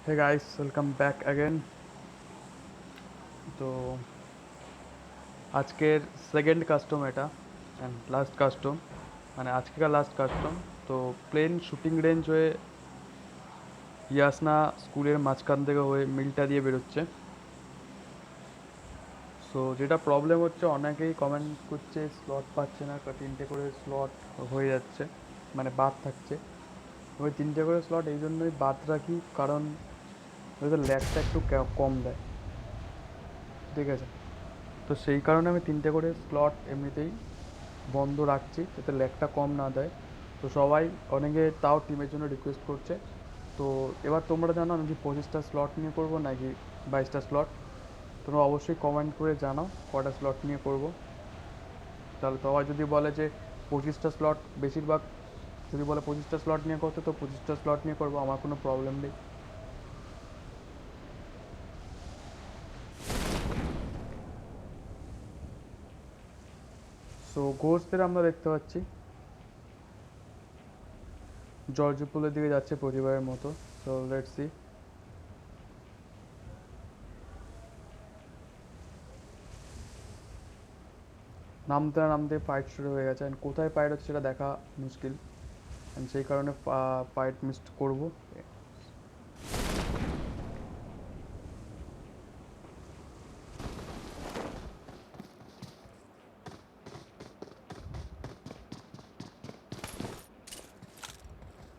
হে guys, welcome back again. তো আজকের second custom এটা অ্যান্ড লাস্ট কাস্টম, মানে আজকেকার লাস্ট কাস্টম। তো প্লেন শুটিং রেঞ্জ হয়ে ইয়াসনা স্কুলের মাঝখান থেকে হয়ে মিলটা দিয়ে বেরোচ্ছে। সো যেটা প্রবলেম হচ্ছে, অনেকেই কমেন্ট করছে স্লট পাচ্ছে না, তিনটে করে স্লট হয়ে যাচ্ছে, মানে বাদ থাকছে। ওই তিনটে করে স্লট এই জন্যই বাদ রাখি কারণ হয়তো ল্যাগটা একটু কম দেয়, ঠিক আছে? তো সেই কারণে আমি তিনটে করে স্লট এমনিতেই বন্ধ রাখছি যাতে ল্যাগটা কম না দেয়। তো সবাই, অনেকে তাও টিমের জন্য রিকোয়েস্ট করছে। তো এবার তোমরা জানো আমি কি 25টা স্লট নিয়ে করব নাকি 22টা স্লট? তোমরা অবশ্যই কমেন্ট করে জানাও কটা স্লট নিয়ে করব। তাহলে সবাই যদি বলে যে 25টা স্লট, বেশিরভাগ যদি বলে 25টা স্লট নিয়ে করতে, তো 25টা স্লট নিয়ে করবো, আমার কোনো প্রবলেম নেই। সো ঘোষদের আমরা দেখতে পাচ্ছি জর্জপুলের দিকে যাচ্ছে প্রতিবারের মতো। So let's C. নামতে না নামতে ফাইট শুরু হয়ে গেছে, অ্যান্ড কোথায় ফাইট হচ্ছে সেটা দেখা মুশকিল, অ্যান্ড সেই কারণে ফাইট মিস করবো।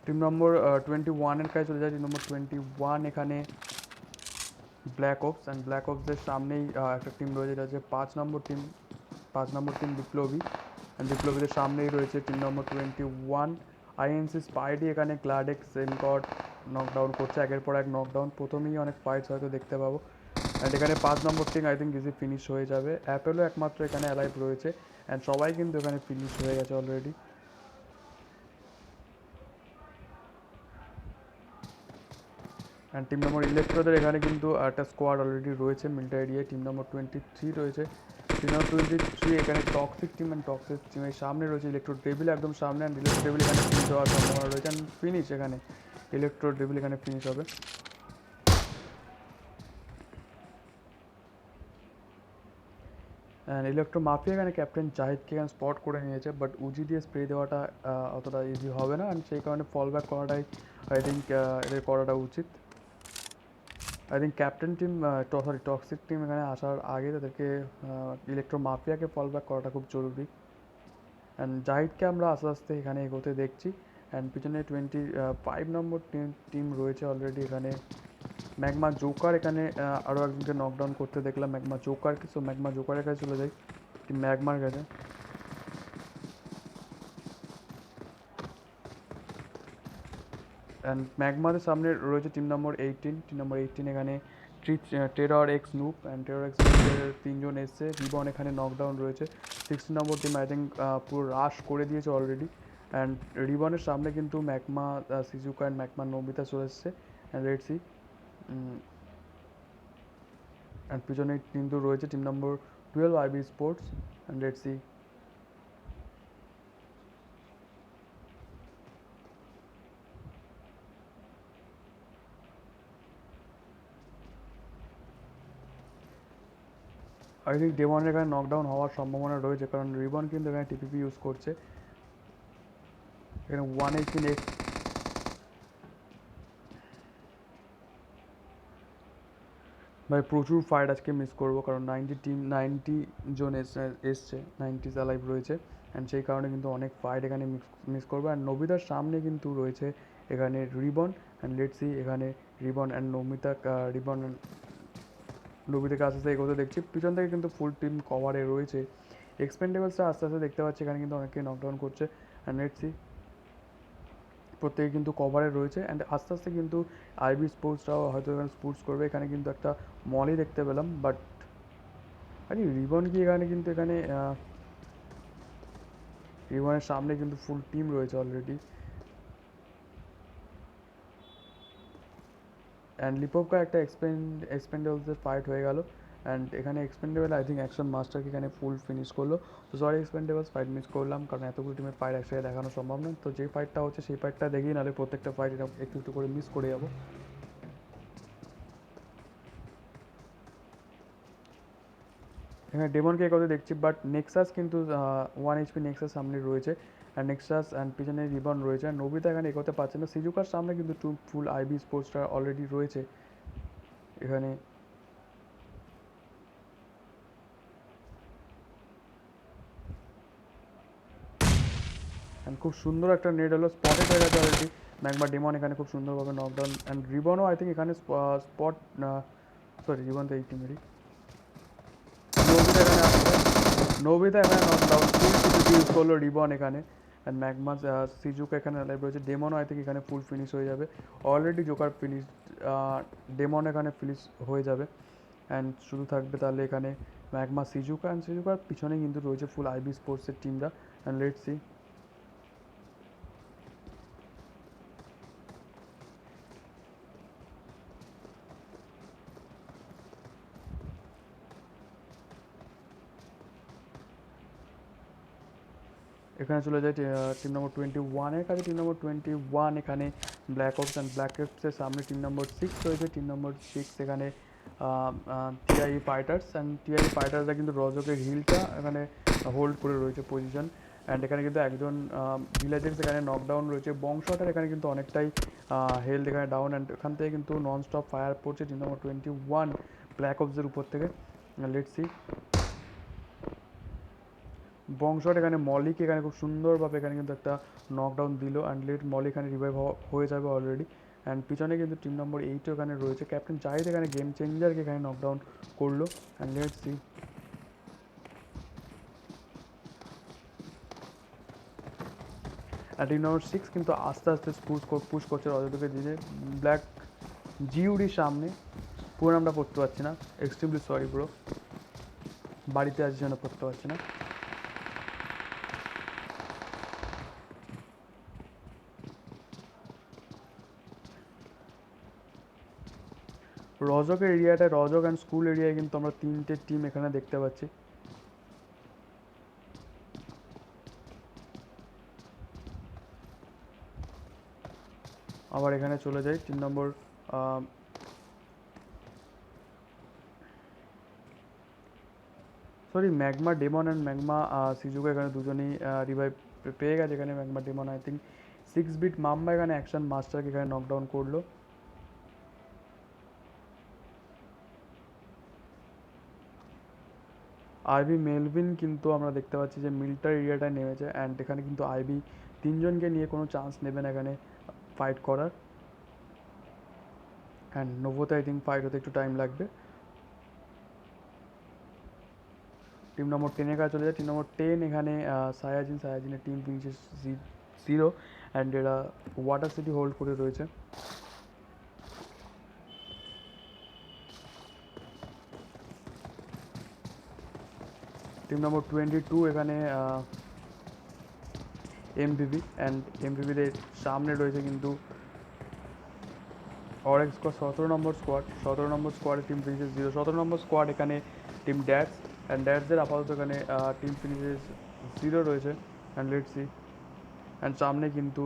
টিম নম্বর 21-এর কাছে চলে যায়। টিম নম্বর 21 এখানে ব্ল্যাক অপস, অ্যান্ড ব্ল্যাক অপসদের সামনেই একটা টিম রয়েছে, যেটা হচ্ছে 5 নম্বর টিম। 5 নম্বর টিম বিপ্লবী, অ্যান্ড বিপ্লবীদের সামনেই রয়েছে টিম নম্বর 21 আইএনসি স্পাইডি। এখানে ক্লাডেক্স সেনকট নকডাউন করছে, একের পর এক নকডাউন। প্রথমেই অনেক ফাইটস হয়তো দেখতে পাবো, অ্যান্ড এখানে 5 number team I think easy finish হয়ে যাবে। অ্যাপেলও একমাত্র এখানে অ্যালাইভ রয়েছে, অ্যান্ড সবাই কিন্তু এখানে ফিনিশ হয়ে গেছে অলরেডি। অ্যান্ড টিম নম্বর ইলেকট্রোদের এখানে কিন্তু একটা স্কোয়াড অলরেডি রয়েছে মিল্টা এরিয়ায়। টিম নম্বর 23 রয়েছে। টিম নম্বর 23 এখানে টক্সিক টিম, অ্যান্ড টক্সিক টিমের সামনে রয়েছে ইলেকট্রো ডেভিল একদম সামনে, অ্যান্ড ইলেকট্রো ডেভিল এখানে ফিনিশ হওয়ার সম্ভাবনা রয়েছে, অ্যান্ড ফিনিশ এখানে ইলেকট্রো ডেভিল এখানে ফিনিশ হবে। অ্যান্ড ইলেকট্রো মাফিয়া এখানে ক্যাপ্টেন জাহিদকে এখানে স্পট করে নিয়েছে, বাট উজি দিয়ে স্প্রে দেওয়াটা অতটা ইজি হবে না, অ্যান্ড সেই কারণে ফল ব্যাক করাটাই আই থিঙ্ক এদের করাটা উচিত। I think captain team, sorry toxic team এখানে আসার আগে তাদেরকে ইলেকট্রো মাফিয়াকে ফল ব্যাক করাটা খুব জরুরি। অ্যান্ড জাহিদকে আমরা আস্তে আস্তে এখানে এগোতে দেখছি, অ্যান্ড পিছনে 25 নম্বর টিম রয়েছে অলরেডি এখানে। ম্যাগমা জোকার এখানে আরও একজনকে নকডাউন করতে দেখলাম, ম্যাগমা জোকারকে। সো ম্যাগমা জোকারের কাছে চলে যাই, টিম ম্যাগমার কাছে। অ্যান্ড ম্যাগমাদের সামনে রয়েছে টিম নম্বর 18। টিম নম্বর 18 এখানে টেরর এক্স নুপ, অ্যান্ড টেরর এক্স নুপের 3 জন এসছে। রিবন এখানে নকডাউন রয়েছে। 16 নম্বর টিম আই থিঙ্ক পুরো রাশ করে দিয়েছে অলরেডি, অ্যান্ড রিবনের সামনে কিন্তু magma Shizuka and magma Nobita চলে এসছে। And let's see. অ্যান্ড পিছনে কিন্তু রয়েছে team number 12 IB sports, and let's see. I think ডেমনের এখানে নকডাউন হওয়ার সম্ভাবনা রয়েছে, কারণ রিবন কিন্তু এখানে টিপিপি ইউজ করছে। এখানে 118 এক্স, ভাই প্রচুর ফাইট আজকে মিস করবো, কারণ 90 জন এসছে, 90s অ্যালাইভ রয়েছে, অ্যান্ড সেই কারণে কিন্তু অনেক ফাইট এখানে মিস করবো। অ্যান্ড নবিতার সামনে কিন্তু রয়েছে এখানে রিবন, অ্যান্ড লেটস সি এখানে রিবন অ্যান্ড নমিতা, রিবন নবিতাকে আস্তে আস্তে এগোতে দেখছি। পিছন থেকে কিন্তু ফুল টিম কভারে রয়েছে। এক্সপেন্ডেবলসটা আস্তে আস্তে দেখতে পাচ্ছি এখানে কিন্তু অনেকে নকডাউন করছে, অ্যান্ড লেটস সি। প্রত্যেকে কিন্তু কভারে রয়েছে, অ্যান্ড আস্তে আস্তে কিন্তু আইবি স্পোর্টসরাও হয়তো এখানে স্পোর্টস করবে। এখানে কিন্তু একটা মলই দেখতে পেলাম, বাট আরে রিবন কি এখানে কিন্তু এখানে রিবনের সামনে কিন্তু ফুল টিম রয়েছে অলরেডি, অ্যান্ড লিপোভকা একটা এক্সপেন্ডেবলসের ফাইট হয়ে গেল, অ্যান্ড এখানে এক্সপেন্ডেবল আই থিঙ্ক অ্যাকশন মাস্টারকে এখানে ফুল ফিনিশ করলো। তো সরি এক্সপেন্ডেবলস, ফাইট মিস করলাম, কারণ এতগুলো টিমের ফাইট একসাথে দেখানো সম্ভব নয়। তো যে ফাইটটা হচ্ছে সেই ফাইটটা দেখি, নাহলে প্রত্যেকটা ফাইট একটু একটু করে মিস করে যাবো। এখানে ডেমনকে কথা দেখছি, বাট নেক্সাস কিন্তু 1 HP নেক্সাস সামনে রয়েছে, আর নেক্সাস অ্যান্ড পিছনে রিবন রয়েছে, আর নোবিতা এখানে এগোতে পারছে না। সিজুকার সামনে কিন্তু ফুল আইবি স্পোর্টসটা অলরেডি রয়েছে এখানে। অ্যান্ড খুব সুন্দর একটা নেট হলো, স্পটেড হয়ে গেছে অলরেডি ম্যাগমা ডেমন এখানে খুব সুন্দরভাবে নকডাউন, অ্যান্ড রিবনও আই থিঙ্ক এখানে স্পট, সরি রিবন তো এই টিমেরই। নোবিতা এখানে আসছে, নোবিতা এখানে নকডাউন, ফুল সিজুকি ইউজ করলো রিবন এখানে, অ্যান্ড ম্যাগমা সিজুকা এখানে লাইভ রয়েছে। ডেমনও আই থিঙ্ক এখানে ফুল ফিনিশ হয়ে যাবে, অলরেডি জোকার ফিনিশ, ডেমন এখানে ফিনিশ হয়ে যাবে। অ্যান্ড শুধু থাকবে তাহলে এখানে ম্যাগমা সিজুকা, অ্যান্ড সিজুকার পিছনে কিন্তু রয়েছে ফুল আইবি স্পোর্টসের টিমরা। And let's see. এখানে চলে যায় টিম নম্বর 21-এর কাছে। টিম নম্বর 21 এখানে ব্ল্যাক অপস, অ্যান্ড ব্ল্যাক অপসের সামনে টিম নম্বর 6 রয়েছে। টিম নম্বর 6 এখানে টিআই ফাইটার্স, অ্যান্ড টিআই ফাইটার্সরা কিন্তু রজকের হিলটা এখানে হোল্ড করে রয়েছে পজিশন। অ্যান্ড এখানে কিন্তু একজন ভিলেজের এখানে নকডাউন রয়েছে, বংশটার এখানে কিন্তু অনেকটাই হেলথ এখানে ডাউন, অ্যান্ড এখান থেকে কিন্তু নন স্টপ ফায়ার পড়ছে টিম নম্বর 21 ব্ল্যাক অপসের উপর থেকে। Let's see. বংশট এখানে মলিকে এখানে খুব সুন্দরভাবে এখানে কিন্তু একটা নকডাউন দিল, অ্যান্ড লেট মলি এখানে রিভাইভ হয়ে যাবে অলরেডি। অ্যান্ড পিছনে কিন্তু টিম নম্বর 8 এখানে রয়েছে, ক্যাপ্টেন জাহিদ এখানে গেম চেঞ্জারকে এখানে নকডাউন করলো। And let see. আর টিম নম্বর 6 কিন্তু আস্তে আস্তে পুশ করছে রজতকে দিকে ব্ল্যাক জিউডির সামনে। পুরো নামটা পড়তে পারছি না, এক্সট্রিমলি সরি ব্রো, বাড়িতে আছি জন্য পড়তে পারছি না। রজকের এরিয়াটায়, রজক অ্যান্ড স্কুল এরিয়ায় কিন্তু আমরা 3টে টিম এখানে দেখতে পাচ্ছি। আবার এখানে চলে যাই team number sorry Magma Demon and Magma Shizuka এখানে দুজনেই রিভাইভ পেয়ে গেছে। এখানে Magma Demon I think 6 beat Mamba এখানে অ্যাকশন মাস্টারকে এখানে নকডাউন করলো। আইবি মেলভিন কিন্তু আমরা দেখতে পাচ্ছি যে মিলিটারি এরিয়াটায় নেমেছে, অ্যান্ড এখানে কিন্তু আইবি 3জনকে নিয়ে কোনো চান্স নেবে না এখানে ফাইট করার। অ্যান্ড নোভোতে আই থিঙ্ক ফাইট হতে একটু টাইম লাগবে। টিম নম্বর 10-এর কাছে চলে যায়। টিম নম্বর 10 এখানে সায়াজিনের টিম ফিনিশেস 0, অ্যান্ড এরা ওয়াটার সিটি হোল্ড করে রয়েছে। টিম নম্বর 22 এখানে এমভিভি, অ্যান্ড এমভিভিদের সামনে রয়েছে কিন্তু অরেক্স স্কোয়াড 17 নম্বর স্কোয়াডের টিম ফিনিশেস 0। 17 নম্বর স্কোয়াড এখানে টিম ড্যাশ, অ্যান্ড ড্যাশদের আপাতত এখানে টিম ফিনিশেস 0 রয়েছে। And let's see. অ্যান্ড সামনে কিন্তু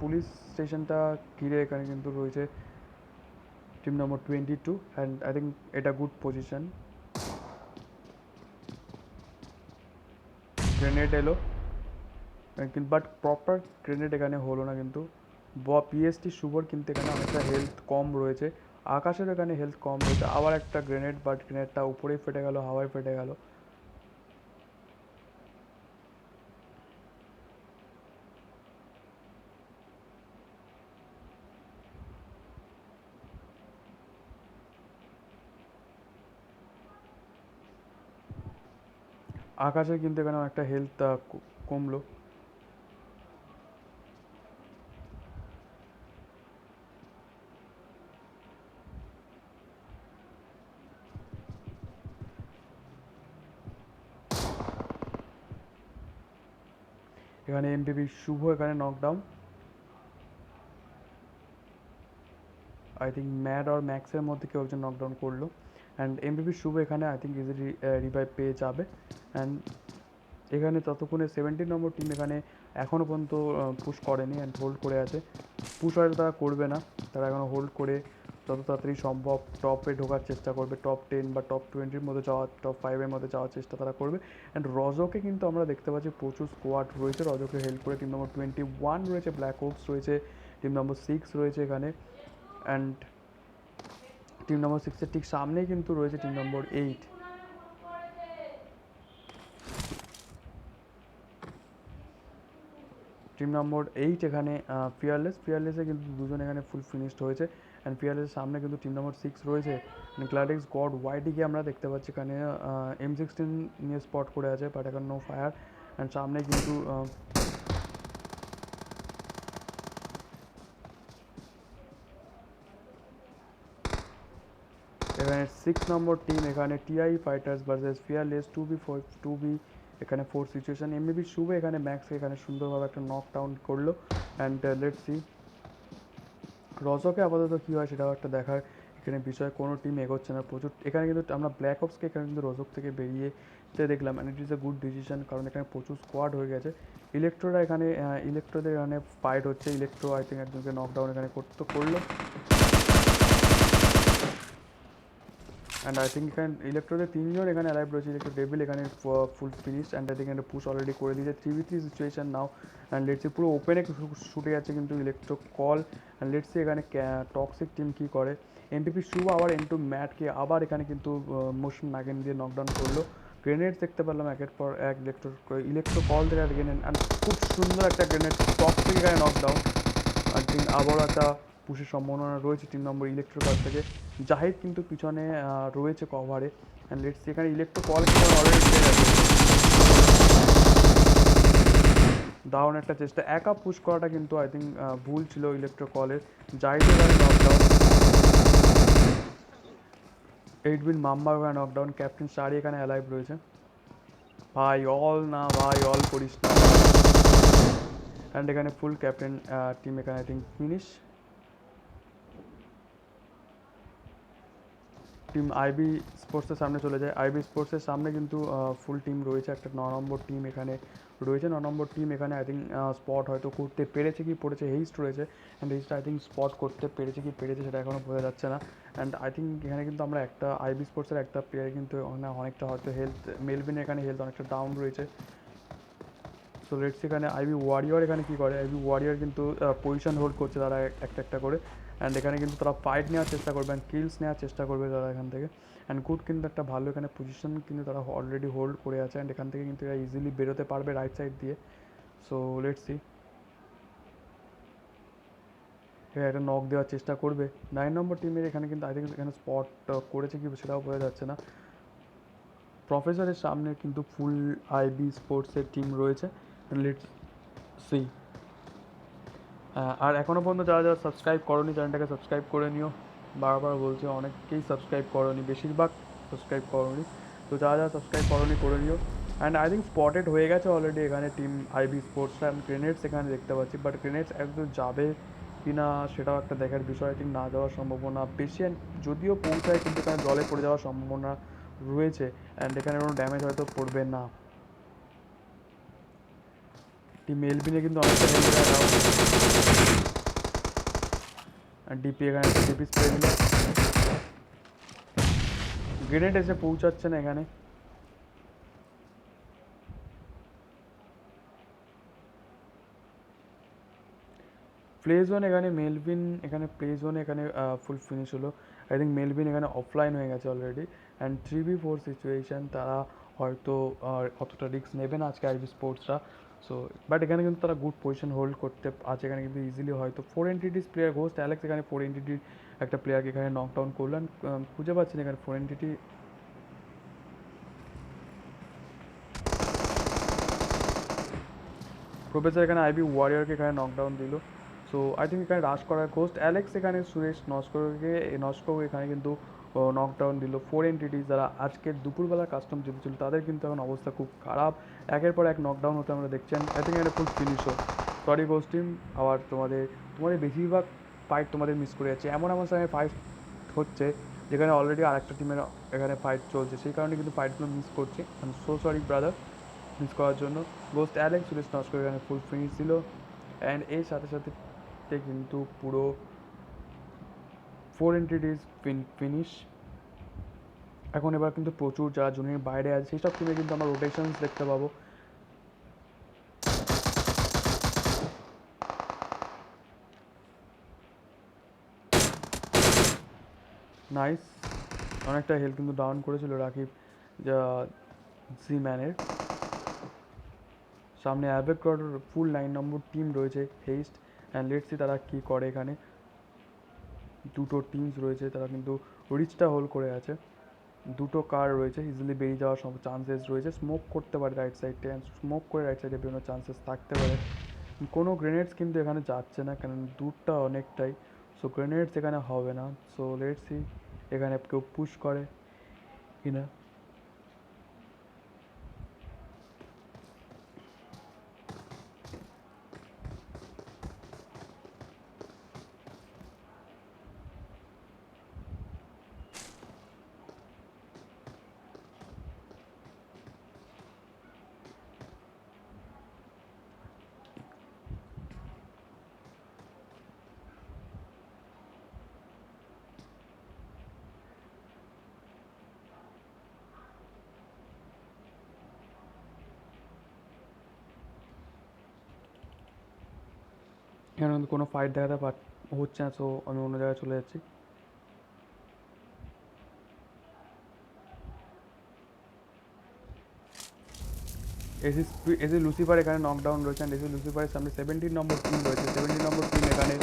পুলিশ স্টেশনটা ঘিরে এখানে কিন্তু রয়েছে team number 22, and I think এটা গুড পজিশন। গ্রেনেড এলো, কিন্তু বাট প্রপার গ্রেনেড এখানে হলো না কিন্তু। পিএসটি শুভর কিন্তু এখানে অনেকটা হেলথ কম রয়েছে, আকাশের এখানে হেলথ কম রয়েছে। আবার একটা গ্রেনেড, বাট গ্রেনেডটা উপরেই ফেটে গেল, হাওয়ায় ফেটে গেল। আকাশের কিন্তু এখানে অনেকটা হেলথ কমলো। এখানে এমপিপি শুভ এখানে নকডাউন, আই থিঙ্ক ম্যাড আর ম্যাক্সের মধ্যে কেউ একজন নকডাউন করলো। অ্যান্ড এমপিপি শুভ এখানে আই থিঙ্ক ইজিলি রিভাইভ পেয়ে যাবে। অ্যান্ড এখানে ততক্ষণে 17 নম্বর টিম এখানে এখনও পর্যন্ত পুশ করেনি, অ্যান্ড হোল্ড করে আছে। পুশ হয়তো তারা করবে না, তারা এখনও হোল্ড করে যত তাড়াতাড়ি সম্ভব টপে ঢোকার চেষ্টা করবে, টপ 10 বা টপ 20-র মধ্যে যাওয়ার, টপ 5-এর মধ্যে যাওয়ার চেষ্টা তারা করবে। অ্যান্ড রজোকে কিন্তু আমরা দেখতে পাচ্ছি প্রচুর স্কোয়াড রয়েছে রজোকে হেল্প করে। টিম নম্বর 21 রয়েছে, ব্ল্যাক ওপস রয়েছে, টিম নম্বর 6 রয়েছে এখানে। অ্যান্ড টিম নম্বর 6-এর ঠিক সামনেই কিন্তু রয়েছে টিম নম্বর 8। টিম নম্বর 8 এখানে ফিয়ারলেসে কিন্তু দুজন এখানে ফুল ফিনিশড হয়েছে। অ্যান্ড ফিয়ারলেসের সামনে কিন্তু টিম নম্বর 6 রয়েছে, গ্ল্যাডিক্স গড ওয়াইটিকে আমরা দেখতে পাচ্ছি এখানে M16 নিয়ে স্পট করে আছে, বাট এখন নো ফায়ার। অ্যান্ড সামনে কিন্তু এখানে 6 নম্বর টিম এখানে TI fighters versus fearless 2v এখানে 4 সিচুয়েশন। এমবিবি শুভ এখানে ম্যাক্সকে এখানে সুন্দরভাবে একটা নক ডাউন করলো। অ্যান্ড লেটস সি রজকে আপাতত কী হয় সেটাও একটা দেখার এখানে বিষয়। কোনো টিম এগোচ্ছে না প্রচুর এখানে, কিন্তু আমরা ব্ল্যাক অপসকে এখানে কিন্তু রজক থেকে বেরিয়ে দেখলাম। And it is a good decision, কারণ এখানে প্রচুর স্কোয়াড হয়ে গেছে। ইলেকট্রোদের এখানে ফাইট হচ্ছে। ইলেকট্রো আই থিঙ্ক একজনকে নকডাউন এখানে করলো। অ্যান্ড আই থিঙ্ক এখানে ইলেকট্রোদের 3জন এখানে অ্যালাইভ রয়েছে। ইলেকট্রো ডেভিল এখানে full finish. And I think এখানে পুশ অলরেডি করে দিয়েছে। 3v3 situation now. And let's see পুরো ওপেনে শুটে যাচ্ছে কিন্তু ইলেকট্রো কল। অ্যান্ড লেটসি এখানে টক্সিক টিম কী করে। এমপিপি শুভ আবার এন্টু ম্যাটকে আবার এখানে কিন্তু মোশন ম্যাগেন দিয়ে নকডাউন করলো। গ্রেনেড দেখতে পেলাম একের পর এক ইলেকট্রো কল থেকে গ্রেনেড। অ্যান্ড খুব সুন্দর একটা গ্রেনেড টক্সিক এখানে নকডাউন। আই থিঙ্ক আবারও একটা পুশের সম্ভাবনা রয়েছে টিম নম্বর ইলেকট্রোর কাছ থেকে। জাহিদ কিন্তু পিছনে রয়েছে কভারে। অ্যান্ড লেটস এখানে ইলেকট্রো কল অলরেডি দিয়ে গেছে। দারুণ একটা চেষ্টা, একা পুশ করাটা কিন্তু আই থিঙ্ক ভুল ছিল ইলেকট্রো কলের। জাহিদের এখানে নকডাউন, 8 বিন মাম্বা এখানে নকডাউন। ক্যাপ্টেন শাড়ি এখানে অ্যালাইভ রয়েছে। ভাই অল করিস না। অ্যান্ড এখানে ফুল ক্যাপ্টেন টিম এখানে I think finish. Team IB স্পোর্টসের সামনে চলে যায়। আইবি স্পোর্টসের সামনে কিন্তু ফুল টিম রয়েছে। একটা 9 নম্বর টিম এখানে রয়েছে। 9 নম্বর টিম এখানে আই থিঙ্ক স্পট হয়তো করতে পেরেছে কি পড়েছে। হেইস্ট রয়েছে, and heist I think spot করতে পেরেছে কি পেরেছে সেটা এখনও বোঝা যাচ্ছে না। অ্যান্ড আই থিঙ্ক এখানে কিন্তু আমরা একটা আইবি স্পোর্টসের একটা প্লেয়ার কিন্তু অনেকটা হয়তো হেলথ, মেলভিন এখানে হেলথ অনেকটা ডাউন রয়েছে। সো লেটস এখানে আইবি ওয়ারিয়র এখানে কী করে। আইবি ওয়ারিয়র কিন্তু পজিশন হোল্ড করছে তারা একটা করে। অ্যান্ড এখানে কিন্তু তারা ফাইট নেওয়ার চেষ্টা করবে, অ্যান্ড কিলস নেওয়ার চেষ্টা করবে তারা এখান থেকে। অ্যান্ড গুড কিন্তু একটা ভালো এখানে পজিশন কিন্তু তারা অলরেডি হোল্ড করে আছে। অ্যান্ড এখান থেকে কিন্তু এরা ইজিলি বেরোতে পারবে রাইট সাইড দিয়ে। সো লেটস সি এরা একটা নক দেওয়ার চেষ্টা করবে 9 নম্বর টিমের। এখানে কিন্তু আই থিঙ্ক এখানে স্পট করেছে কি সেটাও বোঝা যাচ্ছে না। প্রফেসরের সামনে কিন্তু ফুল আইবি স্পোর্টসের টিম রয়েছে। Let's see. আর এখনও পর্যন্ত যারা সাবস্ক্রাইব করোনি চ্যানেলটাকে সাবস্ক্রাইব করে নিও। বারবার বলছি, অনেকেই সাবস্ক্রাইব করোনি, বেশিরভাগ সাবস্ক্রাইব করোনি। তো যারা সাবস্ক্রাইব করোনি করে নিও। অ্যান্ড আই থিঙ্ক স্পটেড হয়ে গেছে অলরেডি এখানে টিম আইবি স্পোর্টসটা। অ্যান্ড গ্রেনেডস এখানে দেখতে পাচ্ছি, বাট গ্রেনেডস একদম যাবে কি না সেটাও একটা দেখার বিষয়। আই থিঙ্ক না যাওয়ার সম্ভাবনা বেশি। অ্যান্ড যদিও পৌঁছায় কিন্তু এখানে জলে পড়ে যাওয়ার সম্ভাবনা রয়েছে। অ্যান্ড এখানে কোনো ড্যামেজ হয়তো পড়বে না। টিম এলবিনে কিন্তু অনেকটা ডিপি এখানে ডিপি স্প্রে দিল। গ্রেনেড এসে পৌঁছাচ্ছে না এখানে। প্লে জোন এখানে মেলভিন এখানে প্লে জোনে এখানে ফুল ফিনিশ হলো। আই থিঙ্ক মেলভিন এখানে অফলাইন হয়ে গেছে অলরেডি। অ্যান্ড 3v4 সিচুয়েশান, তারা হয়তো অতটা রিস্ক নেবে না আজকে আইবি স্পোর্টসরা। সো বাট এখানে কিন্তু তারা গুড পজিশন হোল্ড করতে আছে। এখানে কিন্তু ইজিলি হয়তো 4 এন্টিটিস প্লেয়ার ঘোস্ট অ্যালেক্স এখানে 4 এন্টিটির একটা প্লেয়ারকে এখানে নকডাউন করলেন। খুঁজে পাচ্ছেন এখানে 4 এন্টিটি। প্রফেসর এখানে আইবি ওয়ারিয়রকে এখানে নকডাউন দিল। সো আই থিঙ্ক এখানে রাশ করার কোস্ট অ্যালেক্স এখানে সুরেশ নস্করকে এখানে কিন্তু নকডাউন দিল। 4 এন্টিটিস যারা আজকের দুপুরবেলা কাস্টম জিতেছিল তাদের কিন্তু এখন অবস্থা খুব খারাপ। একের পর এক নকডাউন হতে আমরা দেখছেন। আই থিঙ্ক এটা ফুল ফিনিশ হোক। সরি গোস্ট টিম, আবার তোমাদের বেশিরভাগ ফাইট তোমাদের মিস করে যাচ্ছে। এমন সময় ফাইট হচ্ছে যেখানে অলরেডি আরেকটা টিমের এখানে ফাইট চলছে, সেই কারণে কিন্তু ফাইটগুলো মিস করছি। I am so sorry brother miss করার জন্য। গোস্ট অ্যালেক্স সুরেশ নস্কর এখানে ফুল ফিনিশ দিল। অ্যান্ড এর সাথে সাথে কিন্তু পুরো 4 এন্ট্রিজ ফিনিশ। এখন এবার কিন্তু প্রচুর যারা জোনের বাইরে আছে সেই সব টিমে কিন্তু আমরা রোটেশনস দেখতে পাবো। নাইস, অনেকটা হেলথ কিন্তু ডাউন করেছিল রাকিব জি ম্যানের। সামনে অ্যাভেক্রর ফুল 9 নম্বর টিম রয়েছে হেস্ট অ্যান্ড লেটস সি তারা কী করে। এখানে দুটো টিমস রয়েছে, তারা কিন্তু রিচটা হোল্ড করে আছে। দুটো কার রয়েছে, ইজিলি বেরিয়ে যাওয়ার সব চান্সেস রয়েছে। স্মোক করতে পারে রাইট সাইডে, স্মোক করে রাইট সাইডে বেরোনোর চান্সেস থাকতে পারে। কোনো গ্রেনেডস কিন্তু এখানে যাচ্ছে না, কারণ দূরটা অনেকটাই, সো গ্রেনেডস এখানে হবে না। সো লেটস সি এখানে কেউ পুশ করে কিনা। এখানে কিন্তু কোনো ফাইট দেখাতে হচ্ছে না, সো আমি অন্য জায়গায় চলে যাচ্ছি। এসি লুসিফার এখানে নকডাউন রয়েছে, অ্যান্ড এসি লুসিফারের সামনে 17 নম্বর টিম রয়েছে। 17 নম্বর টিম এখানে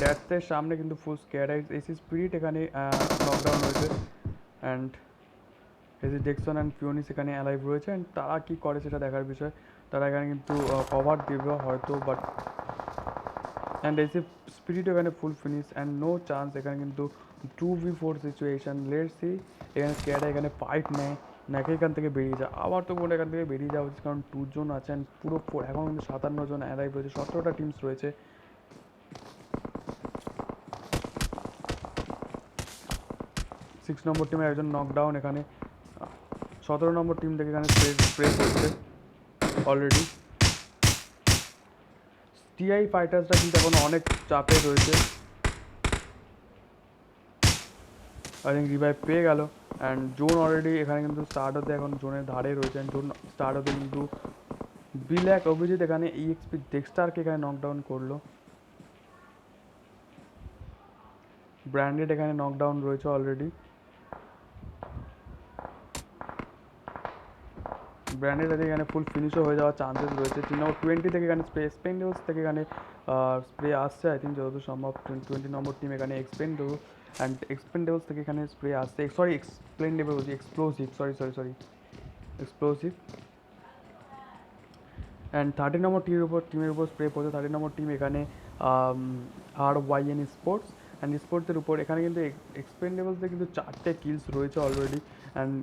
ড্যাশের সামনে কিন্তু ফুল স্কেয়ারাইজ। এসি স্পিরিট এখানে নকডাউন রয়েছে, অ্যান্ড এসি ডেক্সন অ্যান্ড ফিওনিস এখানে অ্যালাইভ রয়েছে। অ্যান্ড তারা কী করে সেটা দেখার বিষয়। তারা এখানে কিন্তু কভার দেবে হয়তো, বাট অ্যান্ড এসি স্পিরিট এখানে full finish and no chance. এখানে কিন্তু 2v4 সিচুয়েশান। লেটস সি এখানে স্কেয়ারা এখানে ফাইট নেয় নাকি এখান থেকে বেরিয়ে যায়। আবার তো মনে এখান থেকে বেরিয়ে যাওয়া উচিত, কারণ 2 জন আছেন পুরো এখন কিন্তু 57 জন অ্যালাইভ রয়েছে, 17টা টিমস রয়েছে। সিক্স নম্বর টিমে একজন নকডাউন। এখানে 17 নম্বর টিম থেকে এখানে স্প্রে করছে অলরেডি। টিআই ফাইটার্সরা কিন্তু এখন অনেক চাপে রয়েছে। আই থিঙ্ক রিভাইভ পেয়ে গেল, অ্যান্ড জোন অলরেডি এখানে কিন্তু স্টার্ট হতে এখন জোনের ধারে রয়েছে। জোন স্টার্ট হতে কিন্তু বিলাক অভিজিৎ এখানে ইএক্সপি ডেক্সটারকে এখানে নকডাউন করলো। ব্র্যান্ডেড এখানে নকডাউন রয়েছে অলরেডি। ব্র্যান্ডেড আছে এখানে ফুল ফিনিশও হয়ে যাওয়ার চান্সেস রয়েছে। টিম নম্বর 20 থেকে এখানে এক্সপেন্ডেবলস থেকে এখানে স্প্রে আসছে। আই থিঙ্ক যতদূর সম্ভব 20 নম্বর টিম এখানে এক্সপেন্ডেবলস থেকে এখানে স্প্রে আসছে। সরি এক্সপ্লেন্ডেবল বলছি, এক্সপ্লোসিভ, সরি এক্সপ্লোসিভ। অ্যান্ড 30 নম্বর টিমের উপর স্প্রে পড়ছে। 30 নম্বর টিম এখানে RYN স্পোর্টস অ্যান্ড স্পোর্টসের উপর। এখানে কিন্তু এক্সপেন্ডেবলসে কিন্তু 4টে কিলস রয়েছে অলরেডি। অ্যান্ড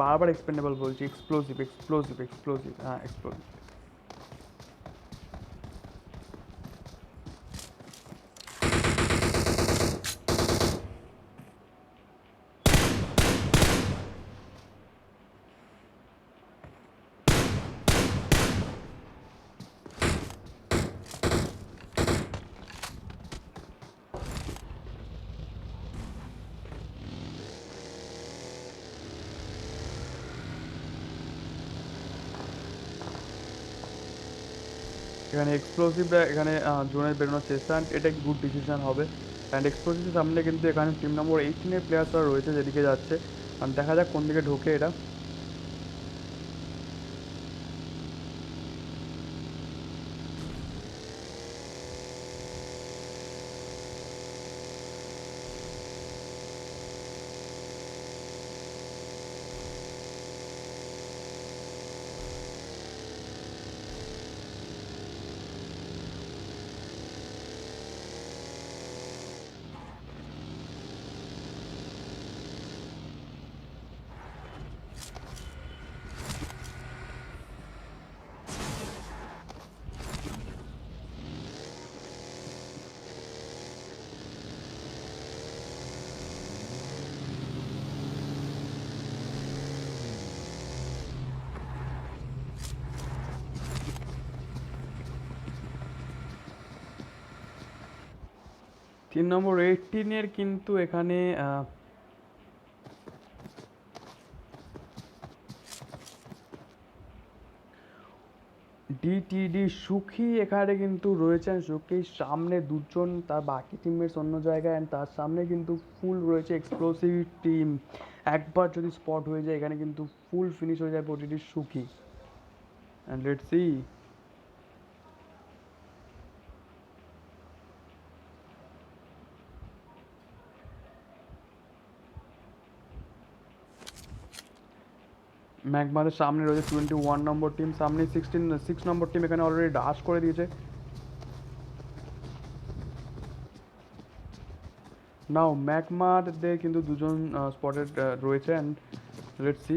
বারবার এক্সপেন্ডেবল বলছি, এক্সপ্লোসিভ হ্যাঁ এক্সপ্লোসিভ। এখানে এক্সপ্লোসিভরা এখানে জোনে বেরোনোর চেষ্টা, অ্যান্ড এটা গুড ডিসিশন হবে। অ্যান্ড এক্সপ্লোসিভের সামনে কিন্তু এখানে টিম নম্বর 18-এর প্লেয়ার্সরা রয়েছে যেদিকে যাচ্ছে, আর দেখা যাক কোন দিকে ঢোকে এটা। 3 নম্বর 18-এর কিন্তু এখানে ডিটিডি সুখী এখানে কিন্তু রয়েছেন। সুখীর সামনে দুজন তার বাকি টিমমেটস অন্য জায়গায়, অ্যান্ড তার সামনে কিন্তু ফুল রয়েছে এক্সপ্লোসিভ টিম। একবার যদি স্পট হয়ে যায় এখানে কিন্তু ফুল ফিনিশ হয়ে যায় প্রতিটি সুখী। অ্যান্ড লেটস সি ম্যাকমাদের সামনে রয়েছে 21 নম্বর টিম, সামনে 6 নম্বর টিম এখানে অলরেডি ডাশ করে দিয়েছে। নাও ম্যাকমারদের কিন্তু দুজন স্পটেড রয়েছে, অ্যান্ড লেটস সি।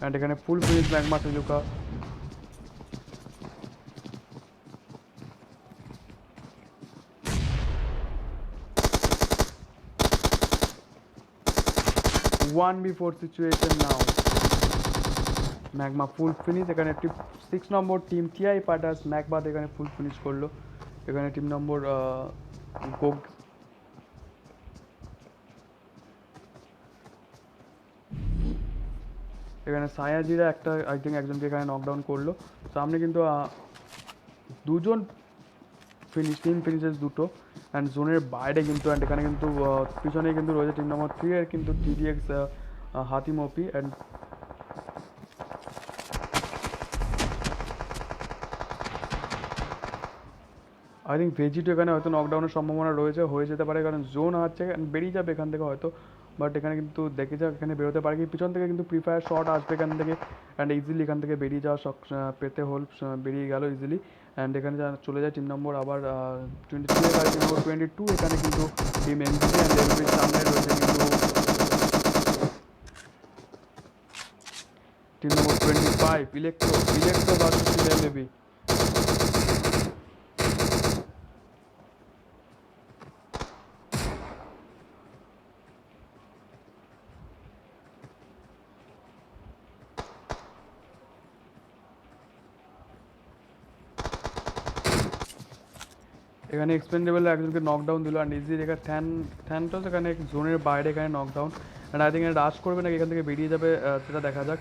অ্যান্ড এখানে full finish ম্যাকমা সুজুকা। One before situation নাও, ম্যাকমা ফুল ফিনিশ। এখানে 6 নম্বর টিম টিআই পাটাস ম্যাকবাদ এখানে ফুল ফিনিশ করলো। এখানে টিম নম্বর গোগ এখানে সায়াজিরা একটা আই থিঙ্ক একজনকে এখানে নকডাউন করলো। সামনে কিন্তু দুজন টিম ফিনিশেস দুটো, অ্যান্ড জোনের বাইরে কিন্তু, অ্যান্ড এখানে কিন্তু পিছনে কিন্তু রয়েছে টিম নম্বর 3 এর কিন্তু টিডিএক্স হাতিমপি। অ্যান্ড আই থিঙ্ক ভেজিটো এখানে হয়তো নকডাউনের সম্ভাবনা রয়েছে, হয়ে যেতে পারে, কারণ জোন আছে বেরিয়ে যাবে এখান থেকে হয়তো। বাট এখানে কিন্তু দেখে যাক এখানে বেরোতে পারে কি, পিছন থেকে কিন্তু প্রিফায়ার শট আসবে এখান থেকে, অ্যান্ড ইজিলি এখান থেকে বেরিয়ে যাওয়া পেতে হল, বেরিয়ে গেল ইজিলি। অ্যান্ড এখানে চলে যায় টিম নম্বর আবার 23 আর টিম নম্বর 22। এখানে কিন্তু টিম এমবিসি অ্যান্ড এমবির সামনে রয়েছে কিন্তু টিম নম্বর 25 ইলেকট্রো ভার্সেস টিম এমবিবি। এখানে এক্সপেন্ডেবল একজনকে নকডাউন দিল, অ্যান্ড ইজি এখানে থ্যানটস এখানে জোনের বাইরে এখানে নকডাউন। অ্যান্ড আই থিঙ্ক এখানে রাশ করবে নাকি এখান থেকে বেরিয়ে যাবে সেটা দেখা যাক।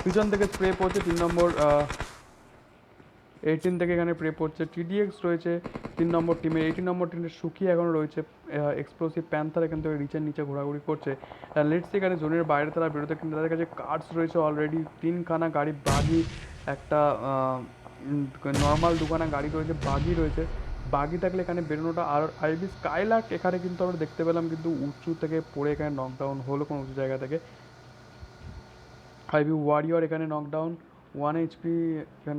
পিছন থেকে স্প্রে পড়ছে টিম নম্বর 18 থেকে এখানে প্রে পড়ছে। টিডিএক্স রয়েছে 3 নম্বর টিমে, 18 নম্বর টিমের সুখী এখনও রয়েছে। এক্সপ্লোসিভ প্যান্থার এখান থেকে রিচের নিচে ঘোরাঘুরি করছে। লেটস এখানে জোনের বাইরে তারা বেরোতে, কিন্তু তাদের কাছে কার্ডস রয়েছে অলরেডি 3খানা গাড়ি, বাগি একটা নর্মাল 2খানা গাড়ি রয়েছে, বাগি রয়েছে। বাগি থাকলে এখানে বেরোনোটা, আর আইবি স্কাইলার্ক এখানে কিন্তু আমরা দেখতে পেলাম কিন্তু উঁচু থেকে পড়ে এখানে নকডাউন হলো কোনো উঁচু জায়গা থেকে। আইবি ওয়ারিয়র এখানে নকডাউন, 1 এইচপি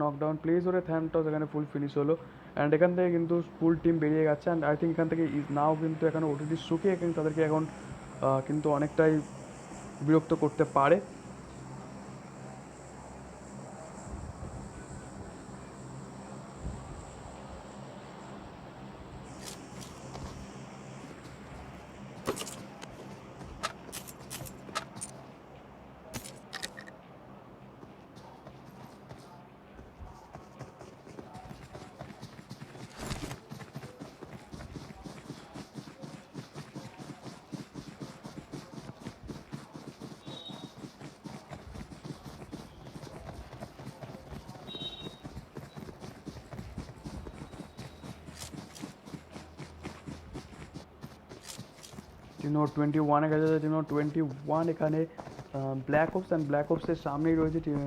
নকডাউন। প্লেস ওরে থ্যানটস এখানে ফুল ফিনিশ হলো, অ্যান্ড এখান থেকে কিন্তু ফুল টিম বেরিয়ে গেছে। অ্যান্ড আই থিঙ্ক এখান থেকে নাও কিন্তু এখানে ওটিটি শুকিয়ে কিন্তু তাদেরকে এখন কিন্তু অনেকটাই বিরক্ত করতে পারে। টিম নম্বর 21 এ গেছে, টিম নম্বর 21 এখানে ব্ল্যাক ওপস, অ্যান্ড ব্ল্যাক ওপসের সামনেই রয়েছে টিম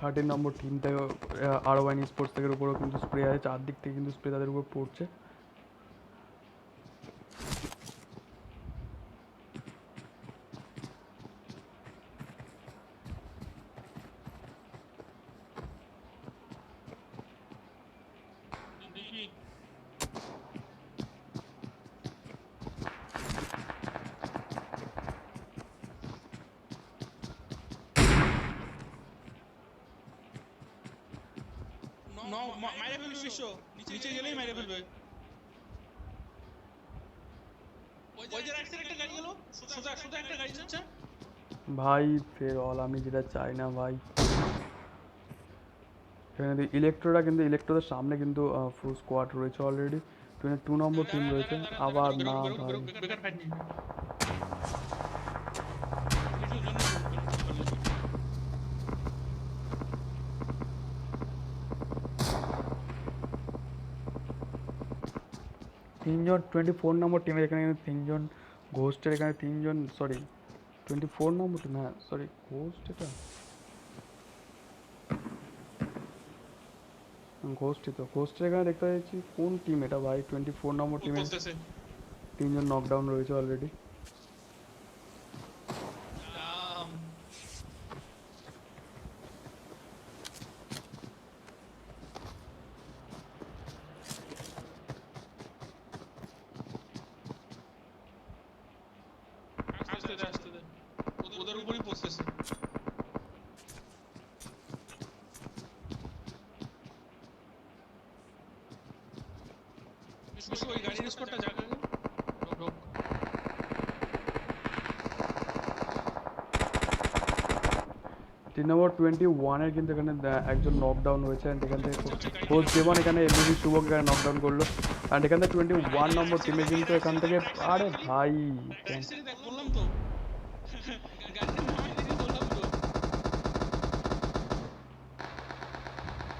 13 নম্বর টিম থেকে আরওয়াইন স্পোর্টস থেকে উপরেও কিন্তু স্প্রে আছে, চারদিক থেকে কিন্তু স্প্রে তাদের উপর পড়ছে। মাইরে ফেলবে বিশ্ব, নিচে গেলেই মাইরে ফেলবে। ওই যে রাইট সাইডে একটা গাড়ি গেল, সোজা সোজা একটা গাড়ি যাচ্ছে। ভাই ফের অল, আমি যেটা চাই না ভাই। এখানে ইলেকট্রোরা কিন্তু ইলেকট্রোদের সামনে কিন্তু ফুল স্কোয়াড রয়েছে অলরেডি। 2 নম্বর টিম রয়েছে আবার না ভাই। বেকার ফাইট নেই। 3জন 24 নম্বর টিমের এখানে কিন্তু 3জন ঘোস্টের, এখানে 3জন, সরি 24 নম্বর টিম, হ্যাঁ সরি ঘোস্ট, এটা ঘোস্টই তো। ঘোস্টের এখানে দেখতে পাচ্ছি কোন টিম এটা ভাই, 24 নম্বর টিমের 3জন নকডাউন রয়েছে অলরেডি। আসতে দে, ওদের উপরই পড়তেছে। বিশ্ব ওই গাড়ির স্পটটা জায়গা ঢোক। 3 নম্বর 21-এর কিন্তু এখানে একজন নকডাউন হয়েছে। অ্যান্ড এখান থেকে কোচ দেবন এখানে এমবিবি শুভক এখানে নকডাউন করলো। অ্যান্ড এখান থেকে 21 নম্বর টিমে কিন্তু এখান থেকে, আরে ভাই বললাম তো গাড়িটা নামাই দিকে বললাম তো।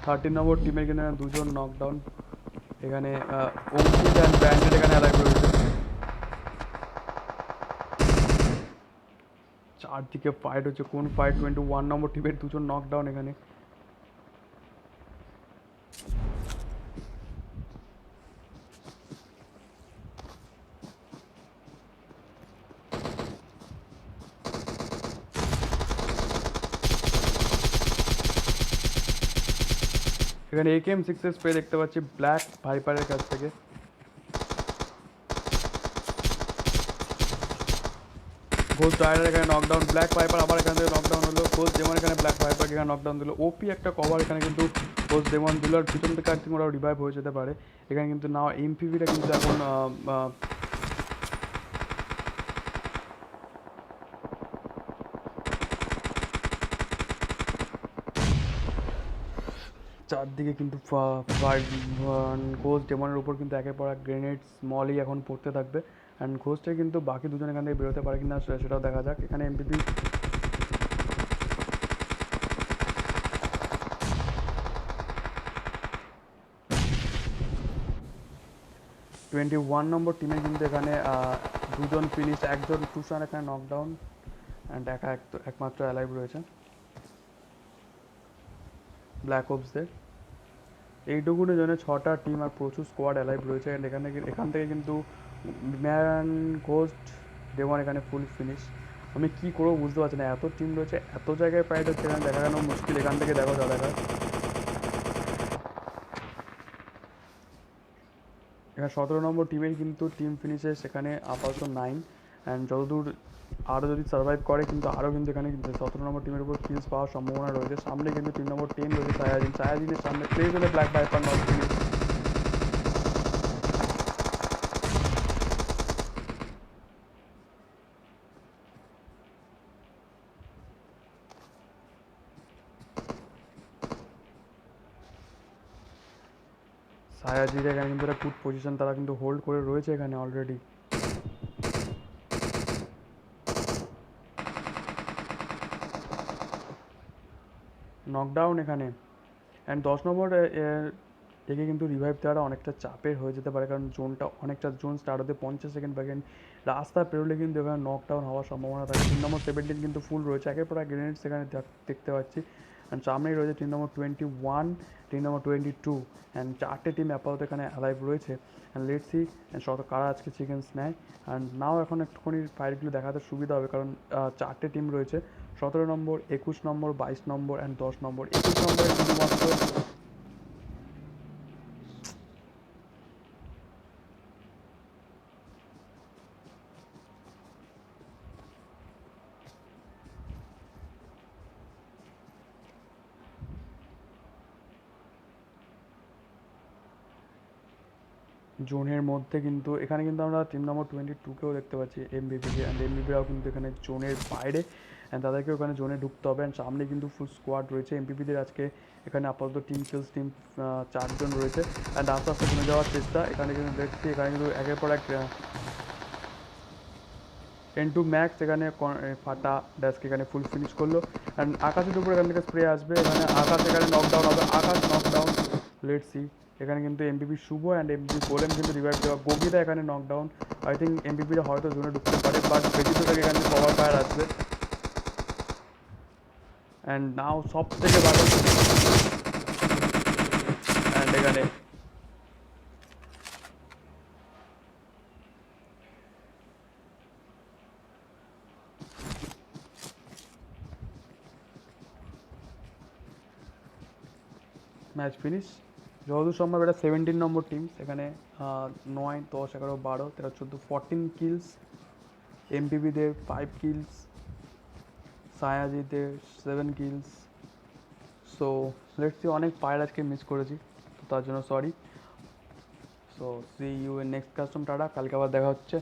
13 নম্বর টিমের কিন্তু এখানে 2জন নকডাউন। এখানে অঙ্কিত অ্যান্ড ব্র্যান্ডেড এখানে অ্যালাইভ রয়েছে। চারদিকে ফাইট হচ্ছে, কোন ফাইট? 21 নম্বর টিমের 2জন নকডাউন এখানে। এখানে AKM6 এর স্প্রে দেখতে পাচ্ছি ব্ল্যাক ভাইপারের কাছ থেকে। ঘোস্ট রাইডার এখানে নকডাউন, ব্ল্যাক ভাইপার আবার এখান থেকে নকডাউন হলো। ঘোস্ট ডেমন এখানে ব্ল্যাক ভাইপার এখানে নকডাউন দিল। ওপি একটা কভার এখানে কিন্তু ঘোস্ট ডেমন দিল। আর পিছন থেকে আর ওরাও রিভাইভ হয়ে যেতে পারে এখানে কিন্তু। নাও এমপিভিটা কিন্তু এখন চারদিকে কিন্তু ঘোস্ট ডেমনের উপর কিন্তু একের পর এক গ্রেনেড স্মলই এখন পড়তে থাকবে। অ্যান্ড ঘোস্টের কিন্তু বাকি দুজন এখান থেকে বেরোতে পারে কিনা সেটাও দেখা যাক। এখানে এমপিপি 21 নম্বর টিমে কিন্তু এখানে 2জন ফিনিশ, একজন টুসান এখানে নকডাউন। অ্যান্ড একমাত্র অ্যালাইভ রয়েছে ব্ল্যাক ওপসদের। এইটুকুনি জন্য 6টা টিম আর প্রচুর স্কোয়াড অ্যালাইভ রয়েছে। অ্যান্ড এখান থেকে কিন্তু ম্যান ঘোস্ট ডেমন এখানে ফুল ফিনিশ। আমি কী করবো বুঝতে পারছি না, এত টিম রয়েছে, এত জায়গায় ফাইট হচ্ছে, এখানে দেখা গেল মুশকিল। এখান থেকে দেখো যা দেখা, এখানে 17 নম্বর টিমের কিন্তু টিম ফিনিশে সেখানে আপাতত 9। অ্যান্ড যতদূর আরও যদি সার্ভাইভ করে কিন্তু আরও কিন্তু এখানে 17 নম্বর টিমের উপর কিলস পাওয়ার সম্ভাবনা রয়েছে। সামনে কিন্তু 3 নম্বর 10 রয়েছে সায়াজিনের সামনে প্লেস হলে ব্ল্যাক ভাইপার নট ফিনিশ। সায়াজির এখানে কিন্তু একটা গুড পজিশন তারা কিন্তু হোল্ড করে রয়েছে এখানে অলরেডি। নকডাউন এখানে। অ্যান্ড 10 নম্বর একে কিন্তু রিভাইভ দেওয়াটা অনেকটা চাপের হয়ে যেতে পারে, কারণ জোন স্টার্ট হতে 50 সেকেন্ড বাকি। রাস্তা পেরোলে কিন্তু এখানে নকডাউন হওয়ার সম্ভাবনা থাকে। 3 নম্বর 17 কিন্তু ফুল রয়েছে, একের পর এক গ্রেনেড সেখানে দেখতে পাচ্ছি। অ্যান্ড সামনেই রয়েছে team number 21, team number 22, and 4টে টিম আপাতত এখানে অ্যালাইভ রয়েছে। অ্যান্ড লেটস সি কারা আজকে চিকেন্স নেয়। অ্যান্ড নাও এখন একটুখানি ফাইটগুলো দেখাতে সুবিধা হবে, কারণ 4টে টিম রয়েছে, 17 নম্বর, 21 নম্বর, 22 নম্বর অ্যান্ড 10 নম্বর। 21 নম্বরে শুধুমাত্র জোনের মধ্যে কিন্তু এখানে কিন্তু আমরা টিম নম্বর 22কেও দেখতে পাচ্ছি, এমবিপিকে, অ্যান্ড এমবিপিরাও কিন্তু এখানে জোনের বাইরে, অ্যান্ড তাদেরকেও এখানে জোনে ঢুকতে হবে। অ্যান্ড সামনে কিন্তু ফুল স্কোয়াড রয়েছে এমবিপিদের। আজকে এখানে আপাতত টিম কিলস টিম 4জন রয়েছে, অ্যান্ড আস্তে আস্তে কমে যাওয়ার চেষ্টা। এখানে কিন্তু দেখছি এখানে কিন্তু একের পর এক N2 ম্যাক্স এখানে ফাটা ড্যাশকে এখানে ফুল ফিনিশ করলো। অ্যান্ড আকাশের উপর এখান থেকে স্প্রে আসবে, এখানে আকাশ এখানে নকডাউন হবে, আকাশ নকডাউন। লেটস সি এখানে কিন্তু MBP Shubho and MBP Golem কিন্তু রিভাইভ দেওয়া, গগিরা এখানে নকডাউন। আই থিঙ্ক এমবিপিরা হয়তো জোনে ঢুকতে পারে, বাট বেজিতো থেকে এখানে কভার ফায়ার আসবে। অ্যান্ড নাও সব থেকে ভালো, অ্যান্ড এখানে ম্যাচ ফিনিশ। যতদূর সম্ভব এটা 17 নম্বর টিম, এখানে 9, 10, 11, 12, 13, 14, 14 কিলস, এমপিপিদের 5 কিলস, সায়াজিদের 7 কিলস। সো লেটস সি, অনেক পায়ের আজকে মিস করেছি, তো তার জন্য sorry. So see you in next custom, tata, কালকে আবার দেখা হচ্ছে।